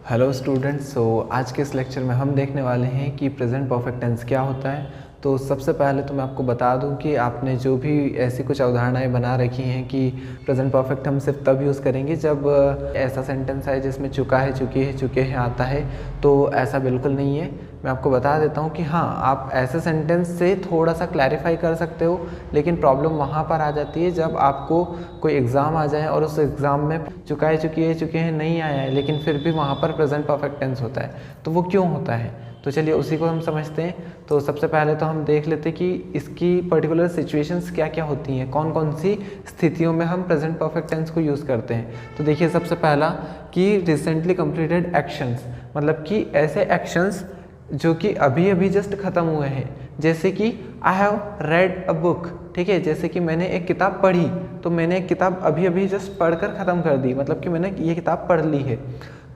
Hello students. आज के इस लेक्चर में हम देखने वाले हैं कि प्रेजेंट परफेक्ट टेंस क्या होता है। तो सबसे पहले तो मैं आपको बता दूं कि आपने जो भी ऐसी कुछ अवधारणाएं बना रखी हैं कि प्रेजेंट परफेक्ट हम सिर्फ तब यूज़ करेंगे जब ऐसा सेंटेंस है जिसमें चुका है, चुकी है, चुके हैं आता है, तो ऐसा बिल्कुल नहीं है। मैं आपको बता देता हूं कि हाँ, आप ऐसे सेंटेंस से थोड़ा सा क्लैरिफाई कर सकते हो, लेकिन प्रॉब्लम वहाँ पर आ जाती है जब आपको कोई एग्ज़ाम आ जाए और उस एग्ज़ाम में चुका है, चुकी है, चुके हैं नहीं आया है, लेकिन फिर भी वहाँ पर प्रेजेंट परफेक्ट टेंस होता है। तो वो क्यों होता है, तो चलिए उसी को हम समझते हैं। तो सबसे पहले तो हम देख लेते हैं कि इसकी पर्टिकुलर सिचुएशंस क्या क्या होती हैं, कौन कौन सी स्थितियों में हम प्रेजेंट परफेक्ट टेंस को यूज़ करते हैं। तो देखिए, सबसे पहला कि रिसेंटली कंप्लीटेड एक्शंस, मतलब कि ऐसे एक्शंस जो कि अभी अभी जस्ट ख़त्म हुए हैं, जैसे कि I have read a book. ठीक है, जैसे कि मैंने एक किताब पढ़ी, तो मैंने एक किताब अभी अभी जस्ट पढ़कर ख़त्म कर दी, मतलब कि मैंने ये किताब पढ़ ली है।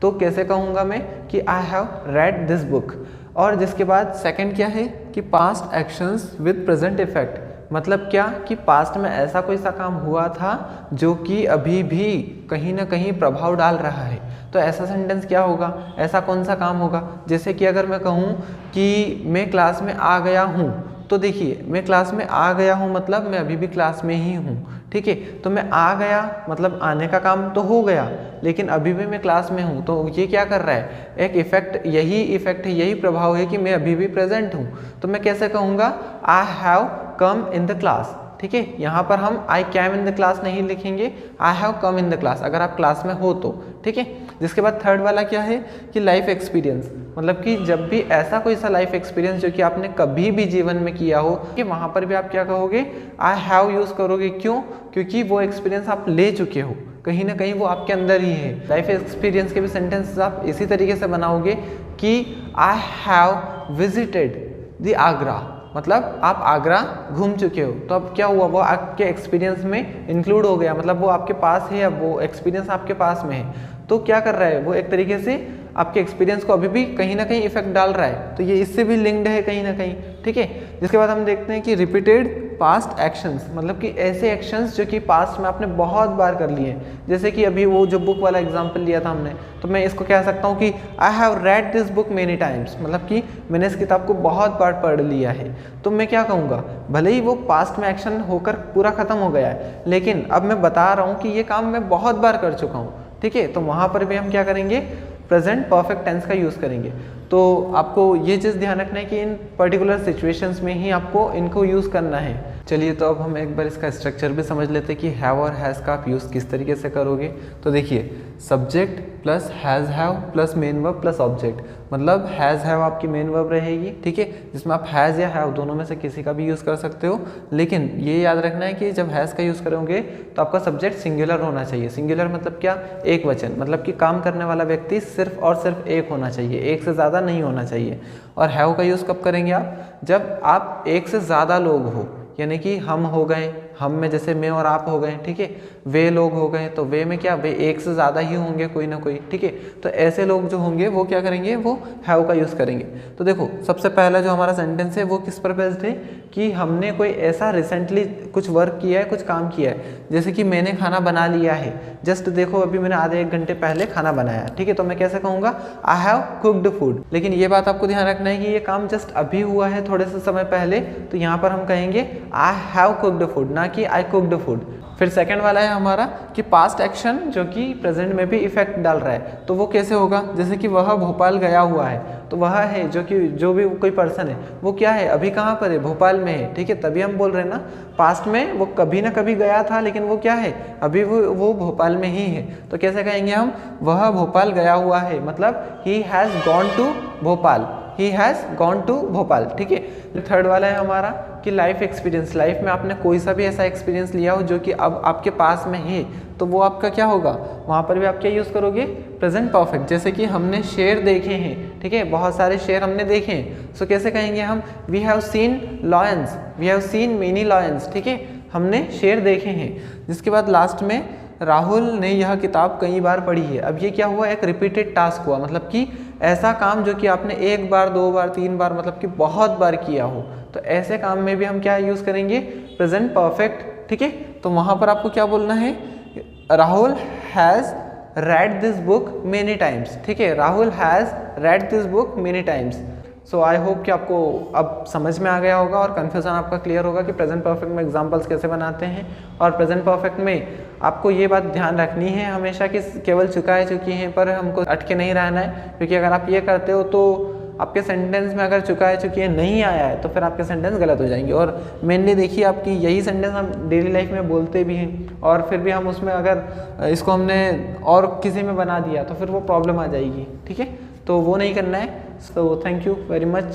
तो कैसे कहूँगा मैं कि I have read this book. और जिसके बाद सेकंड क्या है कि past actions with present effect, मतलब क्या कि पास्ट में ऐसा कोई सा काम हुआ था जो कि अभी भी कहीं ना कहीं प्रभाव डाल रहा है। तो ऐसा सेंटेंस क्या होगा, ऐसा कौन सा काम होगा। जैसे कि अगर मैं कहूँ कि मैं क्लास में आ गया हूँ, तो देखिए मैं क्लास में आ गया हूँ मतलब मैं अभी भी क्लास में ही हूँ। ठीक है, तो मैं आ गया मतलब आने का काम तो हो गया, लेकिन अभी भी मैं क्लास में हूँ। तो ये क्या कर रहा है, एक इफेक्ट, यही इफेक्ट है, यही प्रभाव है कि मैं अभी भी प्रेजेंट हूँ। तो मैं कैसे कहूँगा, I have come in the class. ठीक है, यहाँ पर हम I came in the class नहीं लिखेंगे, I have come in the class, अगर आप क्लास में हो तो। ठीक है, जिसके बाद थर्ड वाला क्या है कि लाइफ एक्सपीरियंस, मतलब कि जब भी ऐसा कोई सा लाइफ एक्सपीरियंस जो कि आपने कभी भी जीवन में किया हो, कि वहाँ पर भी आप क्या कहोगे, आई हैव यूज़ करोगे। क्यों, क्योंकि वो एक्सपीरियंस आप ले चुके हो, कहीं ना कहीं वो आपके अंदर ही है। लाइफ एक्सपीरियंस के भी सेंटेंसेस आप इसी तरीके से बनाओगे कि I have visited the Agra, मतलब आप आगरा घूम चुके हो। तो अब क्या हुआ, वो आपके एक्सपीरियंस में इंक्लूड हो गया, मतलब वो आपके पास है, अब वो एक्सपीरियंस आपके पास में है। तो क्या कर रहा है, वो एक तरीके से आपके एक्सपीरियंस को अभी भी कहीं ना कहीं इफेक्ट डाल रहा है। तो ये इससे भी लिंक्ड है कहीं ना कहीं। ठीक है, जिसके बाद हम देखते हैं कि रिपीटेड पास्ट एक्शंस, मतलब कि ऐसे एक्शंस जो कि पास्ट में आपने बहुत बार कर लिए हैं। जैसे कि अभी वो जो बुक वाला एग्जांपल लिया था हमने, तो मैं इसको कह सकता हूँ कि I have read this book many times, मतलब कि मैंने इस किताब को बहुत बार पढ़ लिया है। तो मैं क्या कहूँगा, भले ही वो पास्ट में एक्शन होकर पूरा खत्म हो गया है, लेकिन अब मैं बता रहा हूँ कि ये काम मैं बहुत बार कर चुका हूँ। ठीक है, तो वहाँ पर भी हम क्या करेंगे, प्रेजेंट परफेक्ट टेंस का यूज़ करेंगे। तो आपको ये चीज़ ध्यान रखना है कि इन पर्टिकुलर सिचुएशंस में ही आपको इनको यूज़ करना है। चलिए, तो अब हम एक बार इसका स्ट्रक्चर भी समझ लेते हैं कि हैव और हैज़ का आप यूज़ किस तरीके से करोगे। तो देखिए, subject plus has have plus main verb plus object, मतलब हैज़ हैव आपकी मेन वर्ब रहेगी। ठीक है, जिसमें आप हैज़ या हैव दोनों में से किसी का भी यूज़ कर सकते हो, लेकिन ये याद रखना है कि जब हैज़ का यूज़ करोगे तो आपका सब्जेक्ट सिंगुलर होना चाहिए। सिंगुलर मतलब क्या, एक वचन, मतलब कि काम करने वाला व्यक्ति सिर्फ और सिर्फ एक होना चाहिए, एक से ज़्यादा नहीं होना चाहिए। और हैव का यूज़ कब करेंगे आप, जब आप एक से ज़्यादा लोग हो, यानी कि हम हो गए, हम में जैसे मैं और आप हो गए। ठीक है, वे लोग हो गए, तो वे में क्या, वे एक से ज़्यादा ही होंगे कोई ना कोई। ठीक है, तो ऐसे लोग जो होंगे वो क्या करेंगे, वो हैव का यूज़ करेंगे। तो देखो, सबसे पहला जो हमारा सेंटेंस है वो किस पर बेस्ड है कि हमने कोई ऐसा रिसेंटली कुछ वर्क किया है, कुछ काम किया है। जैसे कि मैंने खाना बना लिया है, जस्ट देखो अभी मैंने आधे एक घंटे पहले खाना बनाया। ठीक है, तो मैं कैसे कहूँगा, आई हैव कुक्ड फूड। लेकिन ये बात आपको ध्यान रखना है कि ये काम जस्ट अभी हुआ है, थोड़े से समय पहले, तो यहाँ पर हम कहेंगे आई हैव कुक्ड फूड, ना कि आई कुक्ड फूड। फिर सेकंड वाला है हमारा कि पास्ट एक्शन जो कि प्रेजेंट में भी इफेक्ट डाल रहा है। तो वो कैसे होगा, जैसे कि वह भोपाल गया हुआ है, तो वह है जो भी कोई पर्सन है वो क्या है, अभी कहाँ पर है, भोपाल में है। ठीक है, तभी हम बोल रहे हैं ना, पास्ट में वो कभी ना कभी गया था, लेकिन वो क्या है, अभी वो भोपाल में ही है। तो कैसे कहेंगे हम, वह भोपाल गया हुआ है, मतलब he has gone to Bhopal, he has gone to Bhopal. ठीक है, थर्ड वाला है हमारा कि लाइफ एक्सपीरियंस, लाइफ में आपने कोई सा भी ऐसा एक्सपीरियंस लिया हो जो कि अब आपके पास में है, तो वो आपका क्या होगा, वहाँ पर भी आप क्या यूज़ करोगे, प्रेजेंट परफेक्ट। जैसे कि हमने शेर देखे हैं, ठीक है, बहुत सारे शेर हमने देखे हैं। सो कैसे कहेंगे हम, we have seen lions, we have seen many lions. ठीक है, हमने शेर देखे हैं। जिसके बाद लास्ट में राहुल ने यह किताब कई बार पढ़ी है। अब ये क्या हुआ, एक रिपीटेड टास्क हुआ, मतलब कि ऐसा काम जो कि आपने एक बार, दो बार, तीन बार, मतलब कि बहुत बार किया हो। तो ऐसे काम में भी हम क्या यूज़ करेंगे, प्रेजेंट परफेक्ट। ठीक है, तो वहाँ पर आपको क्या बोलना है, Rahul has read this book many times। ठीक है, Rahul has read this book many times। So I hope कि आपको अब समझ में आ गया होगा और कन्फ्यूज़न आपका क्लियर होगा कि प्रेजेंट परफेक्ट में एग्जांपल्स कैसे बनाते हैं। और प्रेजेंट परफेक्ट में आपको ये बात ध्यान रखनी है हमेशा कि केवल चुका है चुकी हैं पर हमको अटके नहीं रहना है, क्योंकि अगर आप ये करते हो तो आपके सेंटेंस में अगर चुका है चुकी है नहीं आया है तो फिर आपके सेंटेंस गलत हो जाएंगे। और मेनली देखिए आपकी यही सेंटेंस हम डेली लाइफ में बोलते भी हैं और फिर भी हम उसमें अगर इसको हमने और किसी में बना दिया तो फिर वो प्रॉब्लम आ जाएगी। ठीक है, तो वो नहीं करना है। So thank you very much.